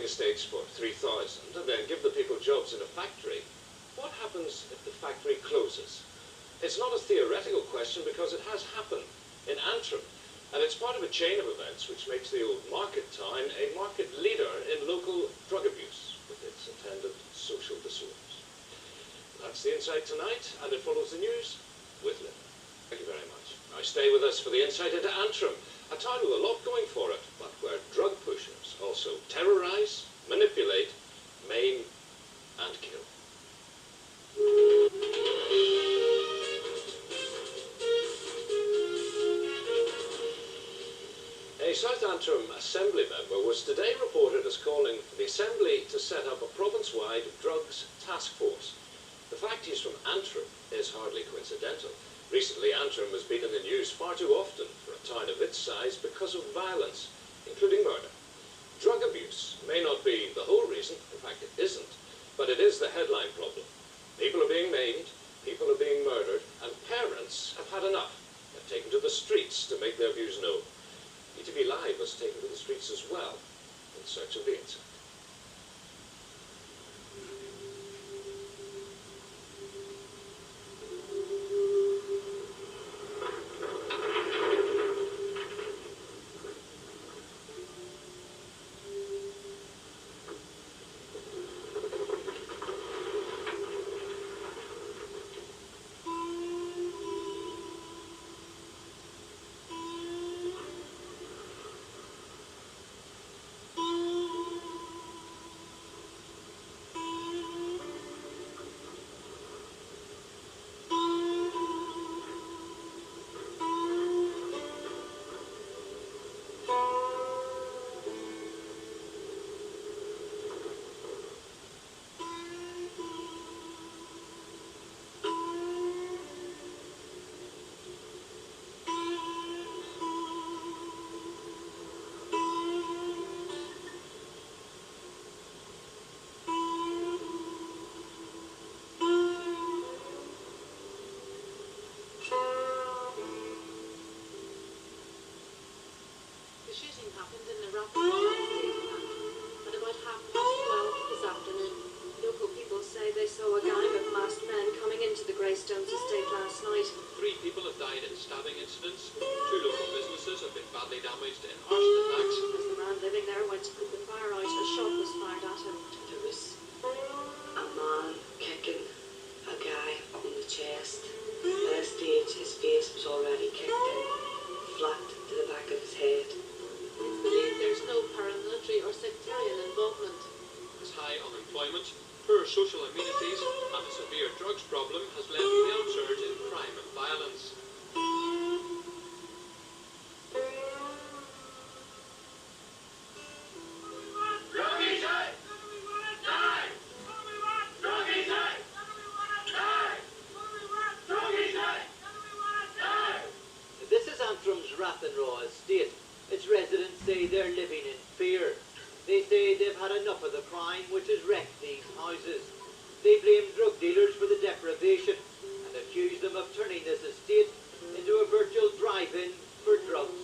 estates for 3,000 and then give the people jobs in a factory, what happens if the factory closes? It's not a theoretical question because it has happened in Antrim, and it's part of a chain of events which makes the old market town a market leader in local drug abuse with its attendant social disorders. That's the Insight tonight, and it follows the news with Lynn. Thank you very much. Now stay with us for the insight into Antrim, a town with a lot going for it, but where drug pushers also terrorise, manipulate, maim and kill. A South Antrim Assembly member was today reported as calling for the Assembly to set up a province-wide drugs task force. The fact he's from Antrim is hardly coincidental. Recently, Antrim has been in the news far too often for a town of its size because of violence, including murder. Drug abuse may not be the whole reason, in fact it isn't, but it is the headline problem. People are being maimed, people are being murdered, and parents have had enough. They've taken to the streets to make their views known. ETV Live has taken to the streets as well, in search of the insight. Happened in the Rathenraw estate at about 12:30 this afternoon. Local people say they saw a gang of masked men coming into the Greystones estate last night. 3 people have died in stabbing incidents. 2 local businesses have been badly damaged in arson attacks. As the man living there went to put the fire out, a shot was fired at him. There was a man kicking a guy on the chest. At a stage, his face was already kicked in, flat to the back of his head. It's believed there's no paramilitary or sectarian involvement. There's high unemployment, poor social amenities, and a severe drugs problem has led to the upsurge in crime and violence. This is Antrim's Rathenraw estate. Its residents say they're living in fear. They say they've had enough of the crime which has wrecked these houses. They blame drug dealers for the deprivation and accuse them of turning this estate into a virtual drive-in for drugs.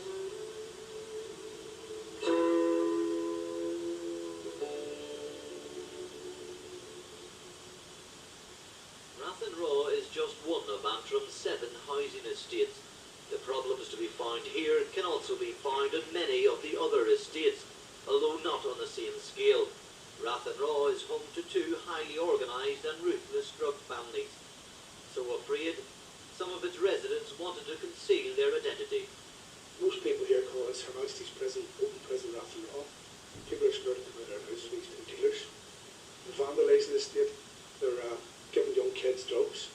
Rathenraw is just one of Antrim's 7 housing estates. The problems to be found here can also be found in many of the other estates, although not on the same scale. Rathenraw is home to 2 highly organised and ruthless drug families. So afraid, some of its residents wanted to conceal their identity. Most people here call this Her Majesty's Prison, Open Prison Rathenraw. People are scared to come out of their houses, these drug dealers. They're vandalising the estate, they're giving young kids drugs.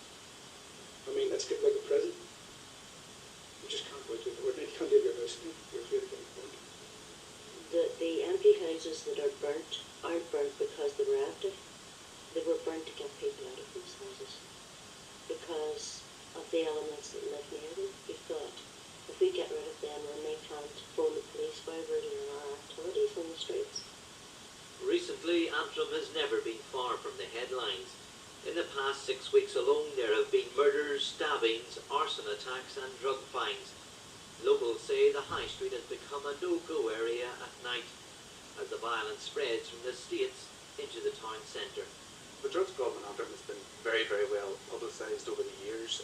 I mean, it's like a prison. You just can't go out to the ordinary, you can't leave your house, you're afraid of getting burnt. The empty houses that are burnt aren't burnt because they were empty. They were burnt to get people out of those houses because of the elements that live near them. We thought, if we get rid of them, then they can't phone the police while we're doing our activities on the streets. Recently, Antrim has never been far from the headlines. In the past 6 weeks alone, there have been murders, stabbings, arson attacks and drug fines. Locals say the high street has become a no-go area at night. as the violence spreads from the estates into the town centre. The drugs problem in Antrim has been very, very well publicised over the years.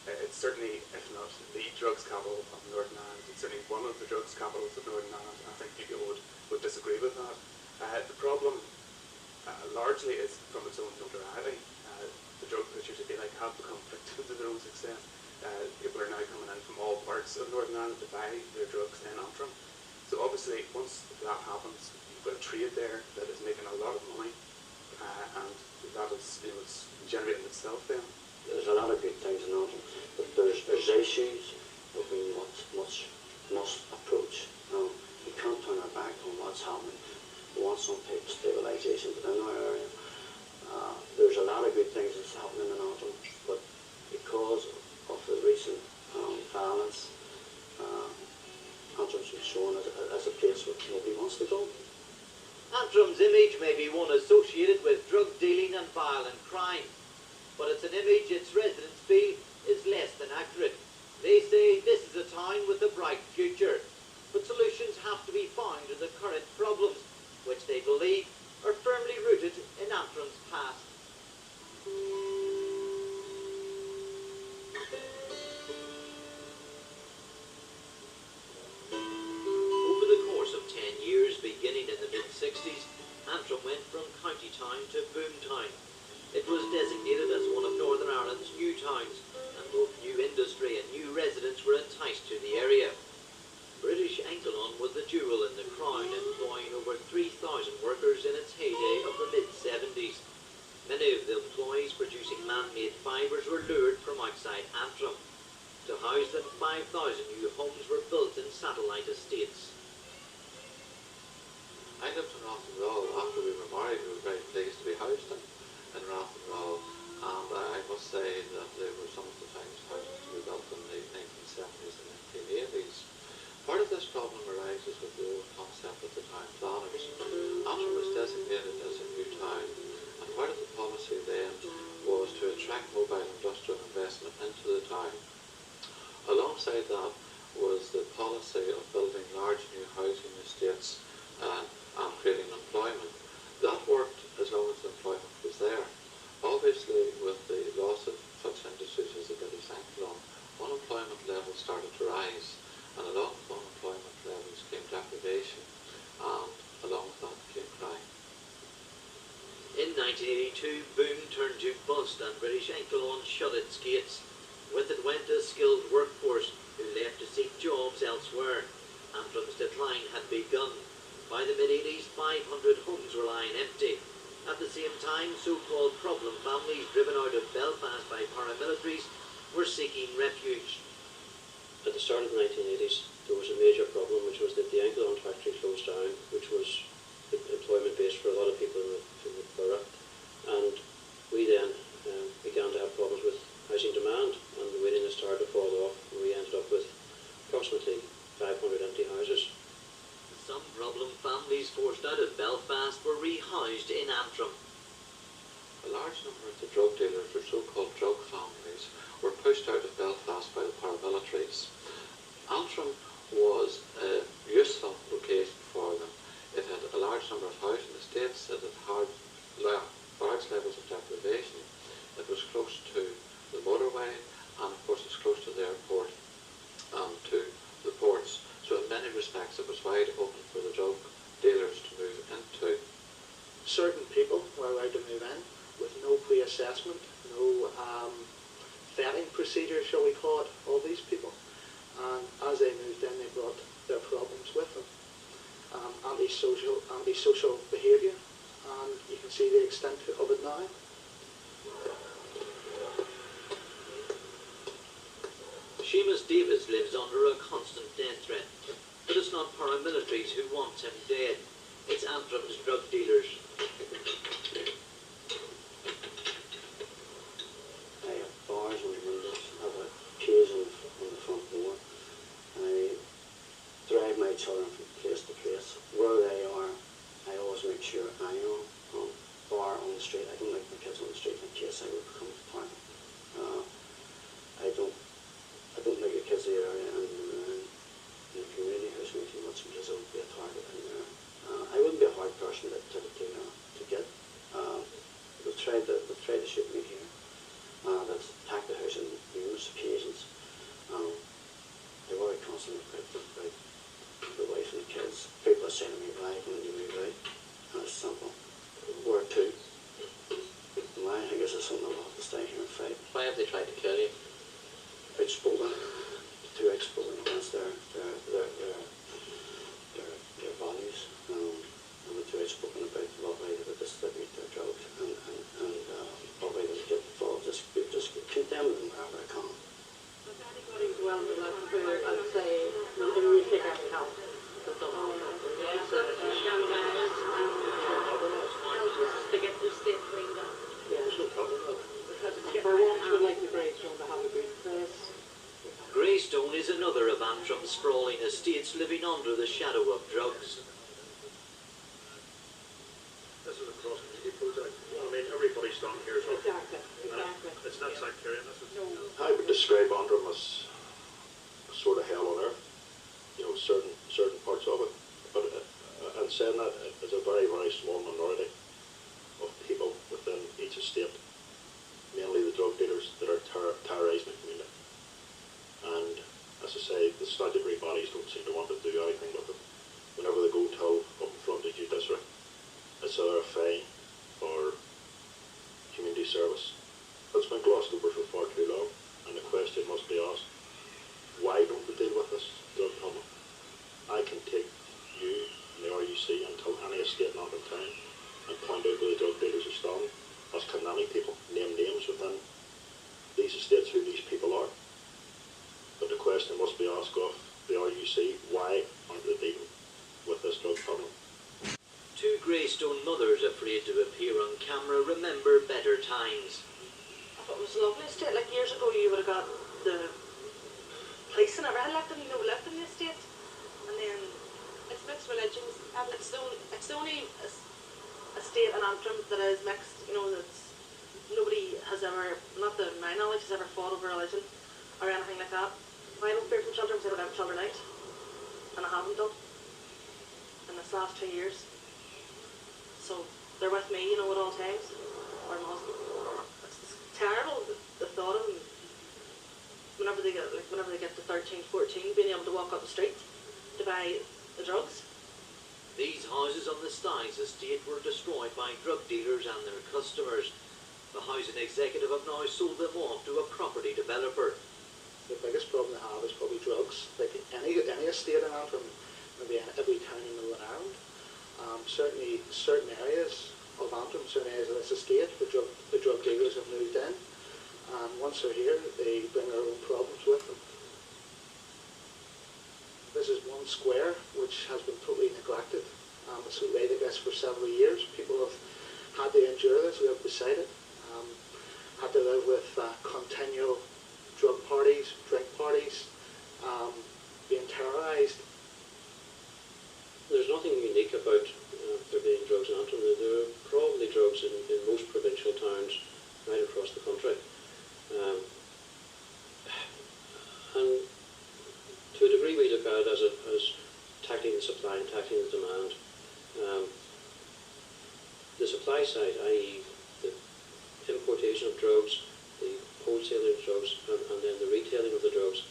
It's certainly, if not the drugs capital of Northern Ireland, it's certainly one of the drugs capitals of Northern Ireland, and I think people would disagree with that. The problem largely is from its own notoriety. The drug pushers, if you like, have become victims of their own success. People are now coming in from all parts of Northern Ireland to buy their drugs in Antrim. So obviously, once that happens, you've got a trade there that is making a lot of money, and that is, it's generating itself then. There's a lot of good things in Antrim, but there's issues that we must approach. We can't turn our back on what's happening. We want some type of stabilisation within our area. There's a lot of good things that's happening in Antrim, but because of the recent violence, Antrim's been shown as a place where nobody wants to go. Antrim's image may be one associated with drug dealing and violent crime, but it's an image its residents feel is less than accurate. They say this is a town with a bright future, but solutions have to be found to the current problems, which they believe are firmly rooted in Antrim's past. Over the course of 10 years, beginning in the mid-60s, Antrim went from county town to boom town. It was designated as one of Northern Ireland's new towns, and both new industry and new residents were enticed to the area. British Ankelon was the jewel in the crown, employing over 3,000 workers in its heyday of the mid-70s. Many of the employees producing man-made fibres were lured from outside Antrim. To house them, 5,000 new homes were built in satellite estates. I lived in Rathenraw. After we were married, we were very pleased to be housed in Rathenraw, and I must say that they were some of the finest houses to be built in the 1970s and 1980s. Part of this problem arises with the old concept of the town planners. Antrim was designated as a new town, and part of the policy then was to attract mobile industrial investment into the town. Alongside that was the policy of building large new housing estates and creating employment. That worked as long as employment was there. Obviously, with the loss of such industries as the British Ankelon, unemployment levels started to rise, and along with unemployment levels came deprivation, and along with that came crime. In 1982, boom turned to bust and British Ankelon shut its gates. With it went a skilled workforce who left to seek jobs elsewhere. Antrim's decline had begun. By the mid-80s, 500 homes were lying empty. At the same time, so-called problem families driven out of Belfast by paramilitaries were seeking refuge. At the start of the 1980s, there was a major problem, which was that the Ankelon factory closed down, which was employment based for a lot of people in the borough. And we then began to have problems with housing demand, and the waiting list started to fall off, and we ended up with approximately 500 empty houses. Some problem families forced out of Belfast were rehoused in Antrim. A large number of the drug dealers, or so-called drug families, were pushed out of Belfast by the paramilitaries. Antrim was a useful location for them. It had a large number of housing estates, it had large levels of deprivation, it was close to the motorway, and of course it's close to the airport and to the ports. So in many respects it was wide open for the drug dealers to move into. Certain people were allowed to move in with no pre-assessment, no vetting procedure, shall we call it, of these people. And as they moved in, they brought their problems with them. Antisocial behaviour, and you can see the extent of it now. Seamus Davis lives under a constant death threat, but it's not paramilitaries who want him dead. It's Antrim's drug dealers. I have bars on the windows, I have a cage on the front door. I drive my children from place to place. Where they are, I always make sure I am on bar on the street. I don't like my kids on the street in case I would come to town. I don't like the kids in the area and in the community house too much because I would be a target in there. shadow of drugs. This is a cross-community project. I mean, everybody's done here, so Exactly. it's not sectarian. This is I would describe Antrim as a sort of hell on earth. You know, certain parts of it. But and saying that, it's a very, very small minority of people within each estate, mainly the drug dealers that are terrorising the community. And as I say, the statutory bodies don't seem to want to do anything with it. Whenever they go to up in front of judiciary, it's either a fine or community service. It's been glossed over for far too long, and the question must be asked, why don't they deal with this drug problem? I can take you and the RUC and tell any estate in Antrim town and point out where the drug dealers are standing, as can many people name names within these estates who these people are. But the question must be asked of the RUC, why aren't they dealing with this drug problem? Two Greystone mothers afraid to appear on camera remember better times. I thought it was a lovely estate. Like years ago you would have got the police and everything left in, left in the estate. And then It's mixed religions. it's the only estate in Antrim that is mixed, that's nobody has ever, not to my knowledge, has ever fought over religion or anything like that. I don't fear from children because I don't have children out. And I haven't done in this last 2 years. So they're with me, at all times. Or my husband. It's terrible, the thought of them, whenever they get to 13, 14, being able to walk up the street to buy the drugs. These houses on the Styes estate were destroyed by drug dealers and their customers. The housing executive have now sold them off to a property developer. the biggest problem they have is probably drugs. Like any estate in Antrim, maybe every town in Northern Ireland. Certainly certain areas of Antrim, certain areas of this estate, the drug dealers have moved in, and once they're here, they bring their own problems with them. This is one square which has been totally neglected. It's been laid like this for several years. People have had to endure this, lived beside it, had to live with continual drug parties, drink parties, being terrorised. There's nothing unique about there being drugs in Antrim. There are probably drugs in most provincial towns right across the country. And to a degree we look at it as tackling the supply and tackling the demand. The supply side, i.e. the importation of drugs, the wholesaling of drugs, and then the retailing of the drugs,